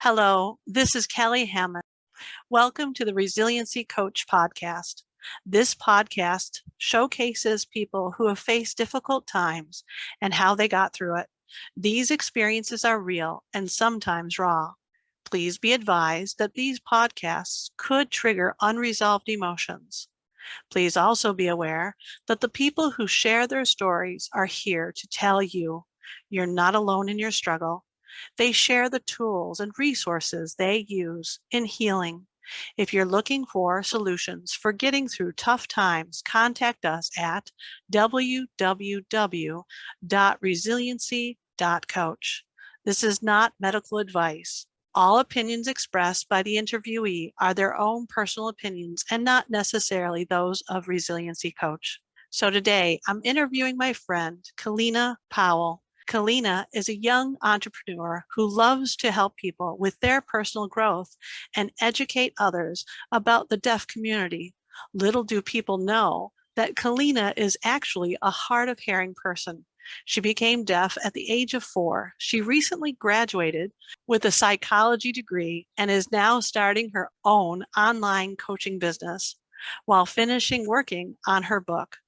Hello, this is Kelly Hamon. Welcome to the Resiliency Coach podcast. This podcast showcases people who have faced difficult times and how they got through it. These experiences are real and sometimes raw. Please be advised that these podcasts could trigger unresolved emotions. Please also be aware that the people who share their stories are here to tell you you're not alone in your struggle. They share the tools and resources they use in healing. If you're looking for solutions for getting through tough times, contact us at www.resiliency.coach. This is not medical advice. All opinions expressed by the interviewee are their own personal opinions and not necessarily those of Resiliency Coach. So today I'm interviewing my friend, Kellina Powell. Kellina is a young entrepreneur who loves to help people with their personal growth and educate others about the deaf community. Little do people know that Kellina is actually a hard of hearing person. She became deaf at the age of 4. She recently graduated with a psychology degree and is now starting her own online coaching business while finishing working on her book.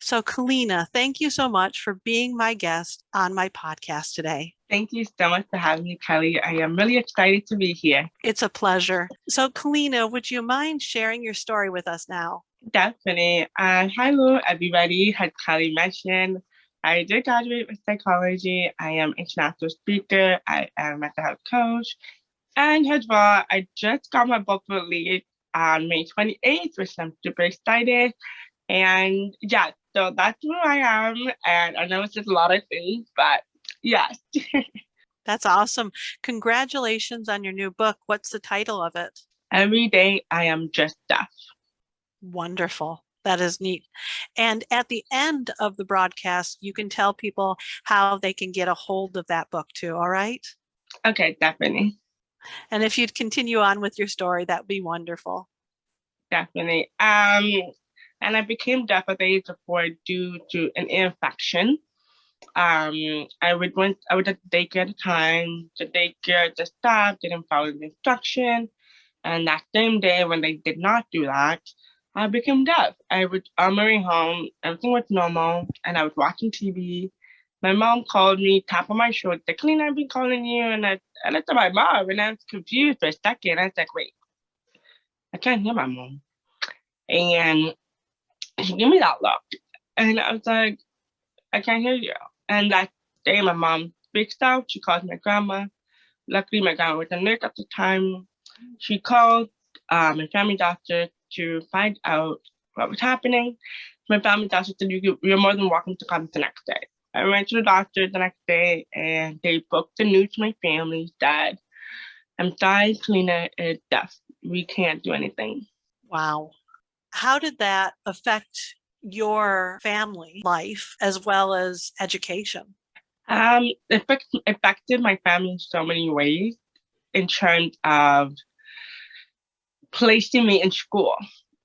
So, Kellina, thank you so much for being my guest on my podcast today. Thank you so much for having me, Kelly. I am really excited to be here. It's a pleasure. So, Kellina, would you mind sharing your story with us now? Definitely. Hello, everybody. As Kelly mentioned, I did graduate with psychology. I am an international speaker. I am a mental health coach. And as well, I just got my book released on May 28th, which I'm super excited. And yeah, so that's who I am. And I know it's just a lot of things, but yes. That's awesome. Congratulations on your new book. What's the title of it? Every day I am just deaf. Wonderful. That is neat. And at the end of the broadcast, you can tell people how they can get a hold of that book too, all right? Okay, definitely. And if you'd continue on with your story, that'd be wonderful. Definitely. And I became deaf at the age of 4 due to an infection. I would at the daycare at the time. The daycare just stopped, didn't follow the instruction. And that same day when they did not do that, I became deaf. I would on my way home, everything was normal, and I was watching TV. My mom called me, tap on my shoulder, said, "Clean, I've been calling you." And I looked at my mom and I was confused for a second. I was like, wait, I can't hear my mom. And she gave me that look. And I was like, I can't hear you. And that day, my mom speaks out. She calls my grandma. Luckily, my grandma was a nurse at the time. She called my family doctor to find out what was happening. My family doctor said, "You're more than welcome to come the next day." I went to the doctor the next day, and they booked the news to my family that I'm sorry, Kellina is deaf. We can't do anything. Wow. How did that affect your family life as well as education? It affected my family in so many ways in terms of placing me in school.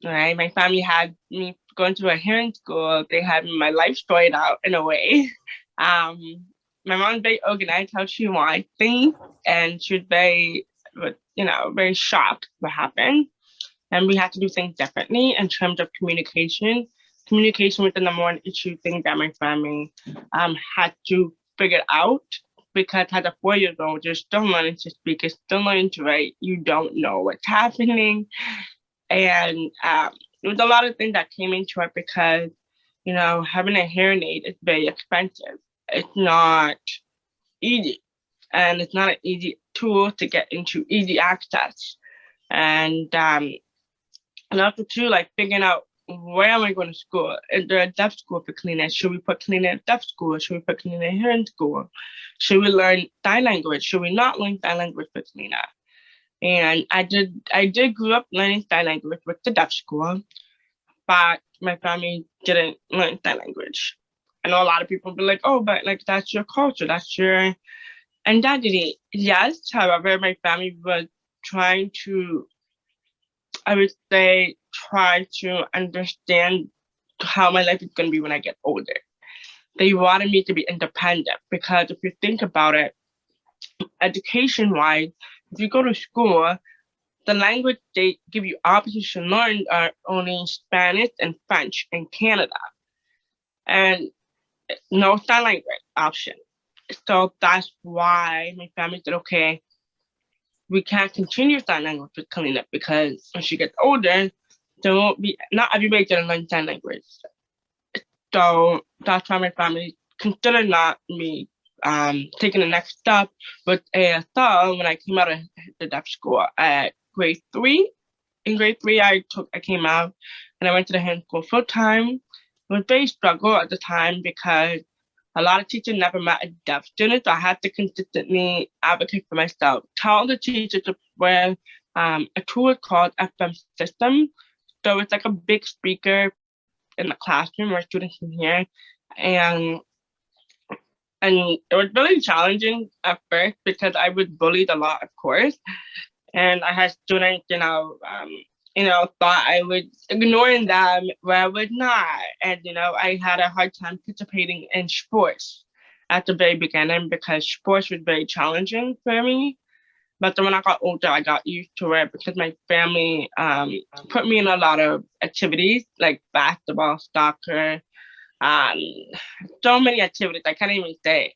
Right, my family had me going to a hearing school. They had my life sorted out in a way. Um, my mom's very organized how she wanted things, and she was very shocked what happened. And we had to do things differently in terms of communication. Communication was the number one issue thing that my family had to figure out, because as a 4-year-old, you're still learning to speak, you're still learning to write, you don't know what's happening. And there was a lot of things that came into it because, having a hearing aid is very expensive. It's not easy. And it's not an easy tool to get into, easy access. And also too, like figuring out, where am I going to school? Is there a deaf school for Kellina? Should we put Kellina in deaf school? Should we put Kellina in hearing school? Should we learn sign language? Should we not learn sign language for Kellina? And I did grow up learning sign language with the deaf school, but my family didn't learn sign language. I know a lot of people be like, "Oh, but like that's your culture, that's your identity." Yes, however, my family was trying to, I would say, try to understand how my life is going to be when I get older. They wanted me to be independent because if you think about it, education-wise, if you go to school, the language they give you options to learn are only Spanish and French in Canada, and no sign language option. So that's why my family said, okay, we can't continue sign language with Kellina because when she gets older, there won't be, not everybody can learn sign language. So that's why my family considered not me taking the next step with ASL when I came out of the deaf school at grade 3. In grade 3, I came out and I went to the hand school full time. It was very struggle at the time because a lot of teachers never met a deaf student, so I had to consistently advocate for myself. Tell the teachers to wear a tool called FM system. So it's like a big speaker in the classroom where students can hear, and and it was really challenging at first because I was bullied a lot, of course, and I had students, thought I was ignoring them where I was not, and I had a hard time participating in sports at the very beginning because sports was very challenging for me. But then when I got older, I got used to it because my family put me in a lot of activities like basketball, soccer, um, so many activities I can't even say,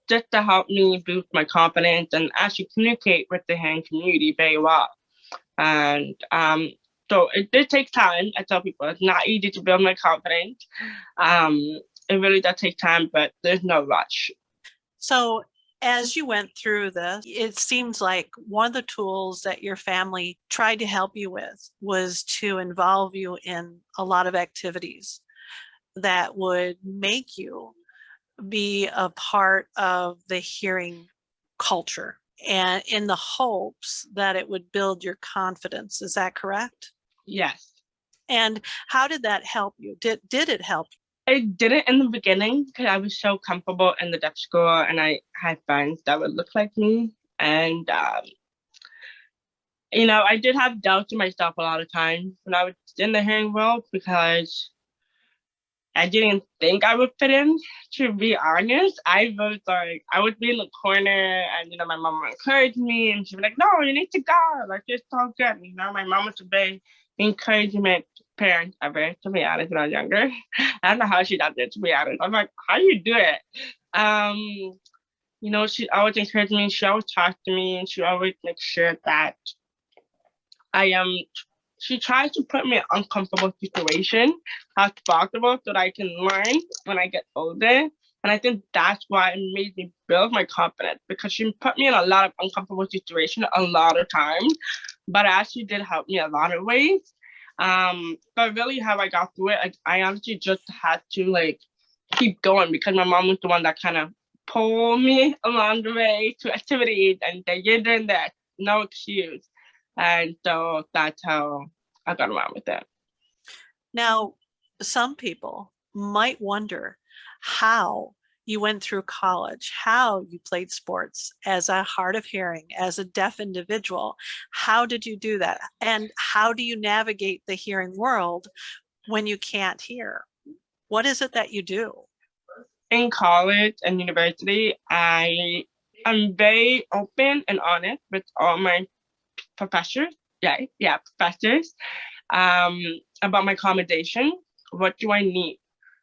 just to help me boost my confidence and actually communicate with the hand community very well. And so it did take time. I tell people it's not easy to build my confidence. Um, it really does take time, but there's no rush. So as you went through this, it seems like one of the tools that your family tried to help you with was to involve you in a lot of activities that would make you be a part of the hearing culture, and in the hopes that it would build your confidence. Is that correct? Yes. And how did that help you? Did it help? It didn't in the beginning because I was so comfortable in the deaf school and I had friends that would look like me. And, I did have doubts in myself a lot of times when I was in the hearing world because I didn't think I would fit in, to be honest. I would be in the corner and, my mom would encourage me and she'd be like, no, you need to go. Like, it's so good. My mom was a very encouragement parent ever, to be honest, when I was younger. I don't know how she does it, to be honest. I'm like, how do you do it? She always encouraged me. She always talked to me and she always makes sure that I am she tries to put me in an uncomfortable situation as possible so that I can learn when I get older. And I think that's why it made me build my confidence because she put me in a lot of uncomfortable situations a lot of times, but it actually did help me a lot of ways. But really how I got through it, I honestly just had to keep going because my mom was the one that kind of pulled me along the way to activities and say, you're doing that, no excuse. And so that's how I got around with it. Now, some people might wonder how you went through college, how you played sports as a hard of hearing, as a deaf individual. How did you do that? And how do you navigate the hearing world when you can't hear? What is it that you do? In college and university, I am very open and honest with all my professors. Yeah, professors. About my accommodation. What do I need?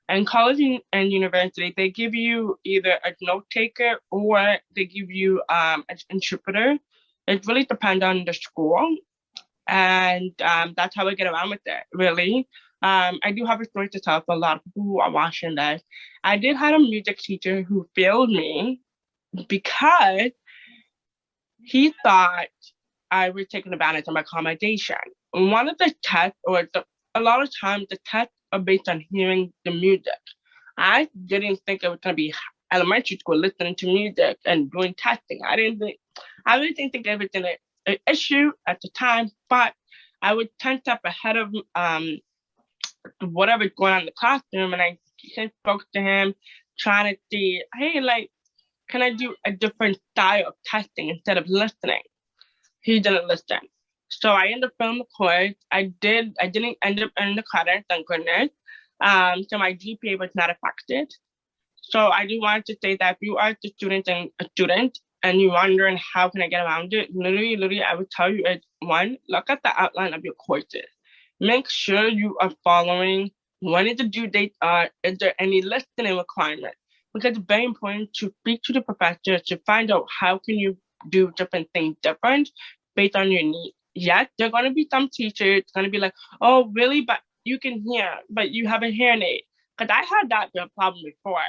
In college and university, they give you either a note taker or they give you an interpreter. It really depends on the school, and that's how I get around with it. Really, I do have a story to tell for a lot of people who are watching this. I did have a music teacher who failed me because he thought I was taking advantage of my accommodation. One of the tests, a lot of times the tests are based on hearing the music. I didn't think it was going to be elementary school listening to music and doing testing. I really didn't think it was an issue at the time, but I was 10 steps ahead of whatever's going on in the classroom, and I spoke to him trying to see, hey, can I do a different style of testing instead of listening? He didn't listen. So I ended up filming the course. I didn't end up in the credit, thank goodness. So my GPA was not affected. So I do want to say that if you are a student and a student and you're wondering how can I get around it, literally, I would tell you it's one, look at the outline of your courses. Make sure you are following when is the due date are, is there any listening requirement? Because it's very important to speak to the professor to find out how can you do different things different based on your needs. Yes, there are going to be some teachers going to be like, oh, really? But you can hear, but you have a hearing aid. Because I had that problem before.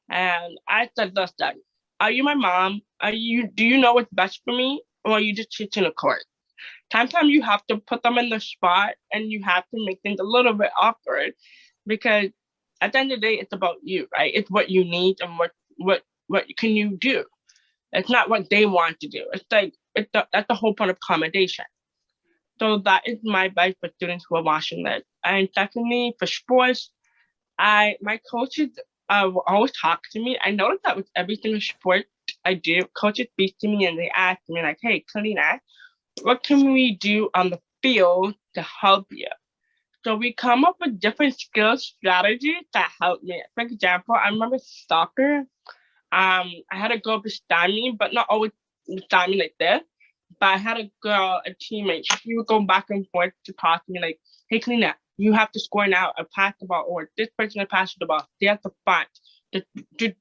And I said, listen, are you my mom? Do you know what's best for me? Or are you just teaching a course? Sometimes you have to put them in the spot and you have to make things a little bit awkward because at the end of the day, it's about you, right? It's what you need and what can you do. It's not what they want to do. It's like that's the whole point of accommodation. So that is my advice for students who are watching this. And secondly, for sports, my coaches will always talk to me. I noticed that with every single sport I do, coaches speak to me and they ask me like, "Hey, Kellina, what can we do on the field to help you?" So we come up with different skill strategies that help me. For example, I remember soccer. I had a girl beside me, but not always beside me like this. But I had a girl, a teammate. She would go back and forth to talk to me like, "Hey, Kalina, you have to score now or pass the ball, or this person to pass the ball. They have to fight. What did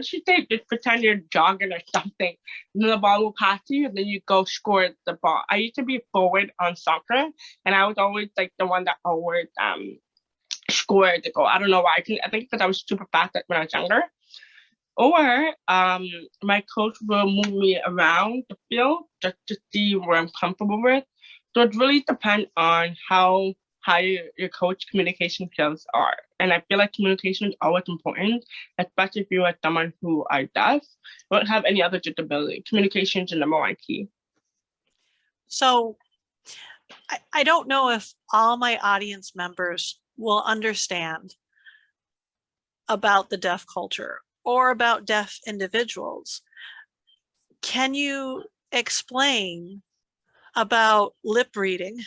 she say? Just pretend you're jogging or something. And then the ball will pass you, and then you go score the ball." I used to be forward on soccer, and I was always like the one that always scored the goal. I don't know why. I think because I was super fast when I was younger. Or my coach will move me around the field just to see where I'm comfortable with. So it really depends on how high your coach communication skills are. And I feel like communication is always important, especially if you are someone who are deaf, don't have any other disability. Communication is the number one key. So I don't know if all my audience members will understand about the deaf culture or about deaf individuals. Can you explain about lip reading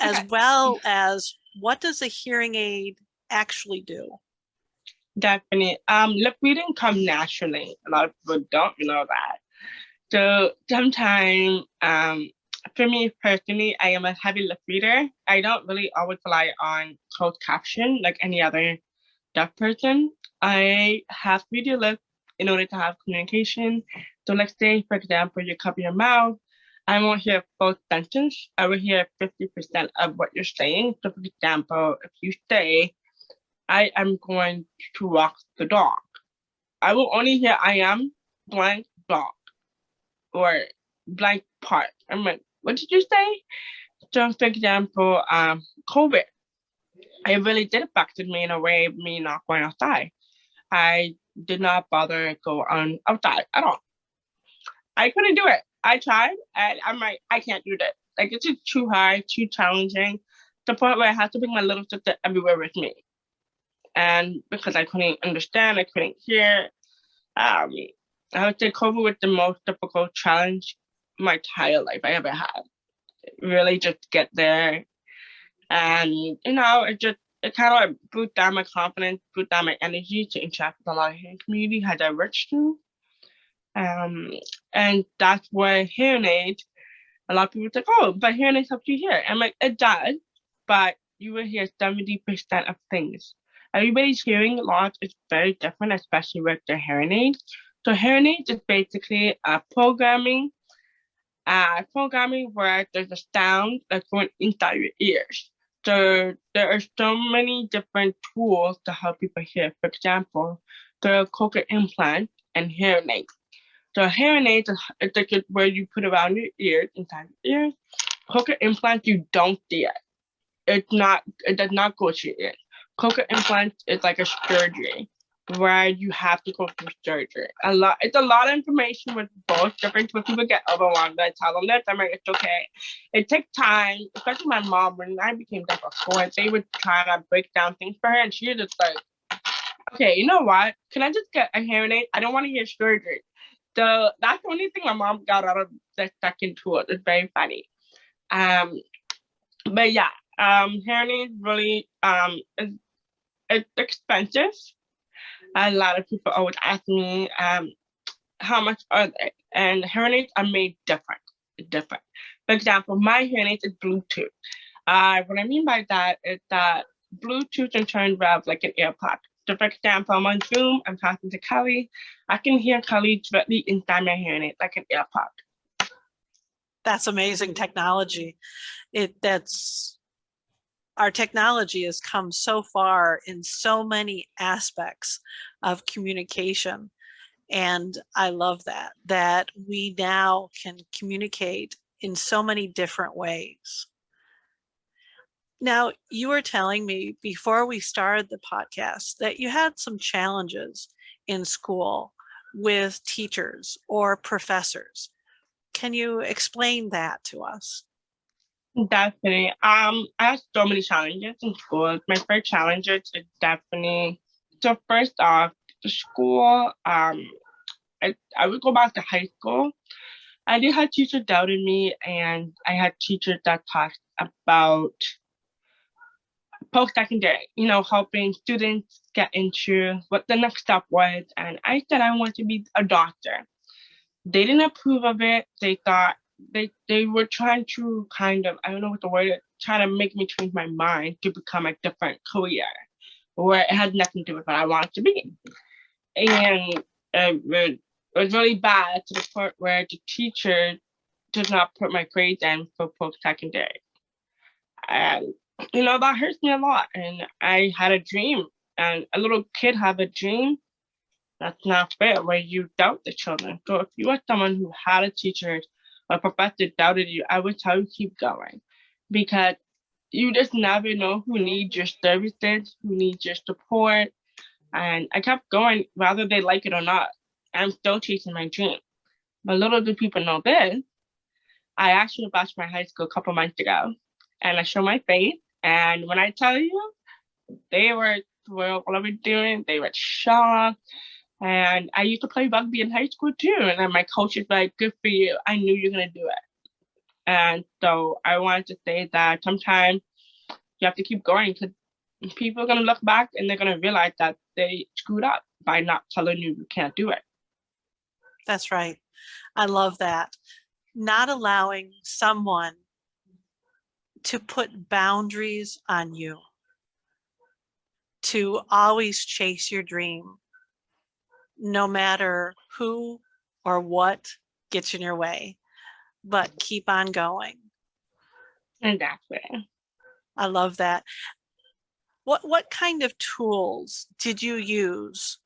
as well as what does a hearing aid actually do? Definitely. Lip reading comes naturally. A lot of people don't know that. So sometimes, for me personally, I am a heavy lip reader. I don't really always rely on closed caption like any other deaf person. I have to read your lips in order to have communication. So let's say, for example, you cover your mouth. I won't hear full sentence. I will hear 50% of what you're saying. So for example, if you say, "I am going to walk the dog," I will only hear "I am blank dog" or blank park. I'm like, what did you say? So for example, COVID, it really did affect me in a way of me not going outside. I did not bother go on outside at all. I couldn't do it. I tried and I'm like, I can't do that. Like it's just too hard, too challenging, to the point where I had to bring my little sister everywhere with me. And because I couldn't understand, I couldn't hear, I would say COVID was the most difficult challenge my entire life I ever had. Really just get there. And it kind of like boosted down my confidence, boosted down my energy to interact with a lot of hearing community had I reached to. And that's where hearing aids, a lot of people think, oh, but hearing aids help you hear. I'm like, it does, but you will hear 70% of things. Everybody's hearing loss is very different, especially with their hearing aids. So hearing aids is basically programming where there's a sound that's going inside your ears. So there are so many different tools to help people hear. For example, there are cochlear implants and hearing aids. So hearing aids is like where you put around your ears, inside your ears. Cochlear implants, you don't see it. It does not go to your ears. Cochlear implants is like a surgery where you have to go through surgery. It's a lot of information with both different when people get overwhelmed. I tell them this, I'm like, it's okay. It takes time, especially my mom, when I became deaf before, they would try to break down things for her and she was just like, okay, you know what? Can I just get a hearing aid? I don't want to hear surgery. So that's the only thing my mom got out of the second tour. It's very funny. But yeah, hearing aids really it's expensive. A lot of people always ask me, how much are they? And hearing aids are made different. Different. For example, my hearing aid is Bluetooth. What I mean by that is that Bluetooth in turn revs like an AirPod. So for example, I'm on Zoom, I'm talking to Kelly. I can hear Kelly directly inside my hearing aid like an AirPod. That's amazing technology. Our technology has come so far in so many aspects of communication. And I love that we now can communicate in so many different ways. Now, you were telling me before we started the podcast that you had some challenges in school with teachers or professors. Can you explain that to us? Definitely. I had so many challenges in school. My first challenges is definitely, so first off, the school, I would go back to high school. I did have teachers doubted me, and I had teachers that talked about post-secondary, helping students get into what the next step was. And I said I want to be a doctor. They didn't approve of it. They thought they were trying to kind of, I don't know what the word is, trying to make me change my mind to become a different career where it had nothing to do with what I wanted to be. And it was really bad to the point where the teacher did not put my grades in for post-secondary. And, that hurts me a lot. And I had a dream, and a little kid have a dream. That's not fair where you doubt the children. So if you are someone who had a teacher or professor doubted you, I would tell you keep going, because you just never know who needs your services, who needs your support. And I kept going whether they like it or not. I'm still chasing my dream. But little do people know this, I actually left my high school a couple months ago, and I showed my face. And when I tell you, they were thrilled what I was doing. They were shocked. And I used to play rugby in high school too. And then my coach is like, good for you. I knew you were going to do it. And so I wanted to say that sometimes you have to keep going, because people are going to look back and they're going to realize that they screwed up by not telling you you can't do it. That's right. I love that. Not allowing someone to put boundaries on you, to always chase your dream, no matter who or what gets in your way, but keep on going. Exactly. I love that. What kind of tools did you use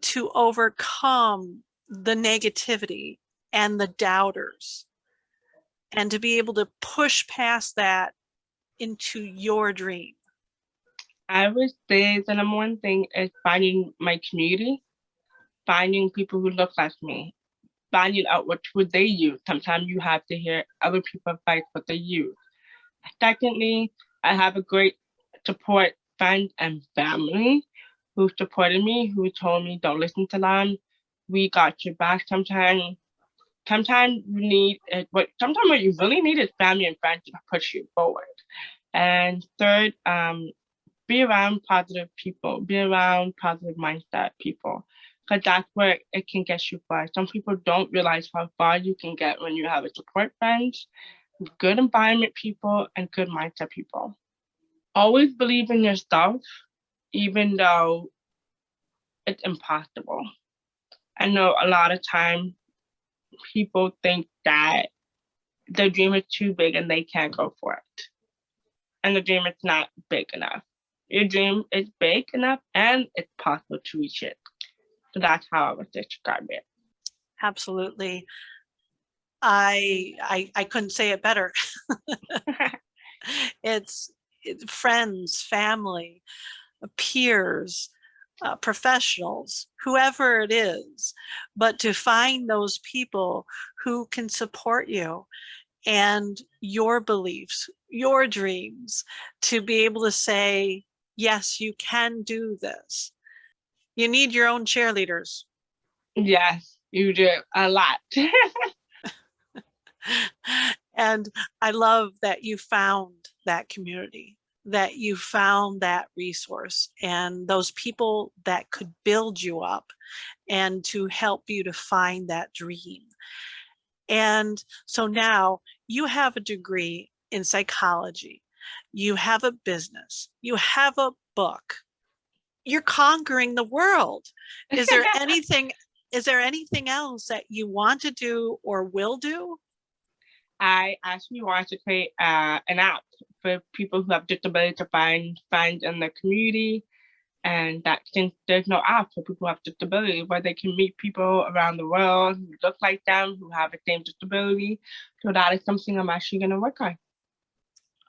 to overcome the negativity and the doubters, and to be able to push past that into your dream? I would say the number one thing is finding my community, finding people who look like me, finding out what would they use. Sometimes you have to hear other people advice what they use. Secondly, I have a great support friend and family who supported me, who told me don't listen to them. We got your back. Sometimes you need sometimes what you really need is family and friends to push you forward. And third, be around positive people, be around positive mindset people, because that's where it can get you far. Some people don't realize how far you can get when you have a support friends, good environment people, and good mindset people. Always believe in yourself, even though it's impossible. I know a lot of times people think that their dream is too big and they can't go for it. And the dream is not big enough. Your dream is big enough and it's possible to reach it. So that's how I would describe it. Absolutely. I couldn't say it better. It's friends, family, peers, professionals, whoever it is, but to find those people who can support you and your beliefs, your dreams, to be able to say, yes, you can do this. You need your own cheerleaders. Yes, you do a lot. And I love that you found that community, that you found that resource and those people that could build you up and to help you to find that dream. And so now you have a degree in psychology, you have a business, you have a book, you're conquering the world. Is there anything else that you want to do or will do? I actually want to create an app for people who have disability to find friends in the community. And that since there's no app for people who have disability, where they can meet people around the world who look like them, who have the same disability. So that is something I'm actually going to work on.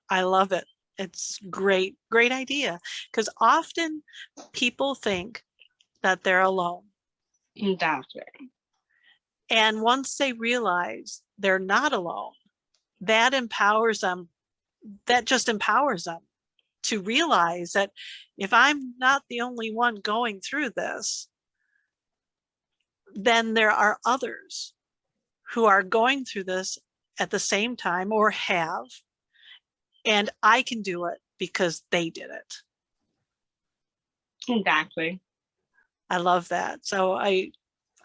I love it. It's great, great idea. Because often people think that they're alone. Exactly. And once they realize they're not alone, that empowers them. That just empowers them to realize that if I'm not the only one going through this, then there are others who are going through this at the same time or have, and I can do it because they did it. Exactly. I love that. So I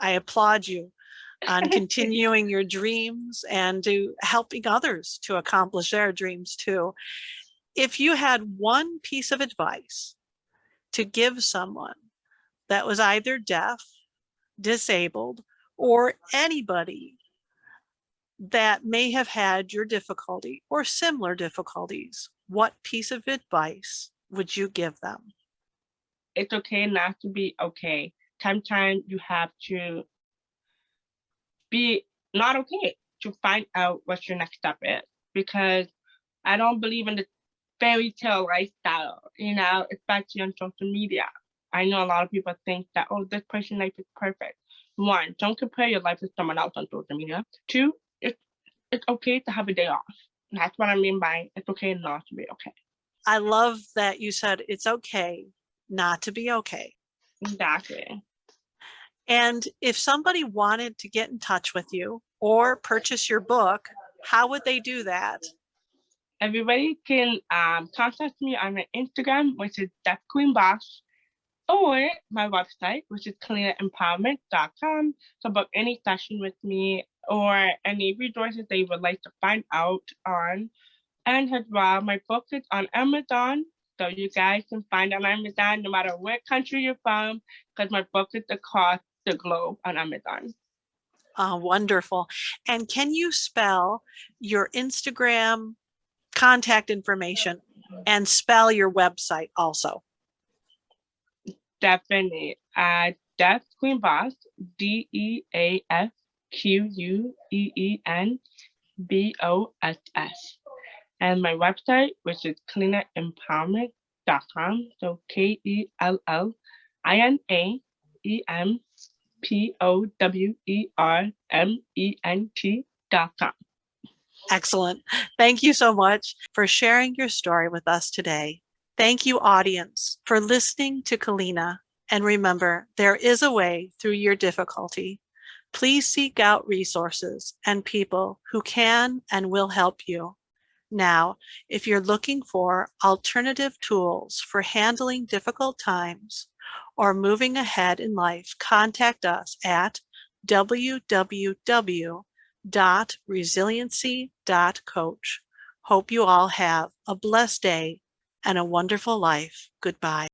applaud you on continuing your dreams and to helping others to accomplish their dreams too. If you had one piece of advice to give someone that was either deaf, disabled, or anybody that may have had your difficulty or similar difficulties, what piece of advice would you give them? It's okay not to be okay. Sometimes you have to be not okay to find out what your next step is, because I don't believe in the fairy tale lifestyle, especially on social media. I know a lot of people think that, oh, this person's life is perfect. One, don't compare your life with someone else on social media. Two, it's okay to have a day off. That's what I mean by it's okay not to be okay. I love that you said it's okay not to be okay. Exactly. And if somebody wanted to get in touch with you or purchase your book, how would they do that? Everybody can contact me on my Instagram, which is Deaf Queen Boss, or my website, which is KellinaEmpowerment.com. So book any session with me or any resources that you would like to find out on. And as well, my book is on Amazon. So you guys can find it on Amazon no matter what country you're from, because my book is across the globe on Amazon. Wonderful. And can you spell your Instagram contact information and spell your website also? Definitely. Deaf Queen Boss, DeafQueenBoss. And my website, which is KellinaEmpowerment.com. So KellinaEmpowerment.com. Excellent. Thank you so much for sharing your story with us today. Thank you, audience, for listening to Kellina. And remember, there is a way through your difficulty. Please seek out resources and people who can and will help you. Now, if you're looking for alternative tools for handling difficult times or moving ahead in life, contact us at www.resiliency.coach. Hope you all have a blessed day and a wonderful life. Goodbye.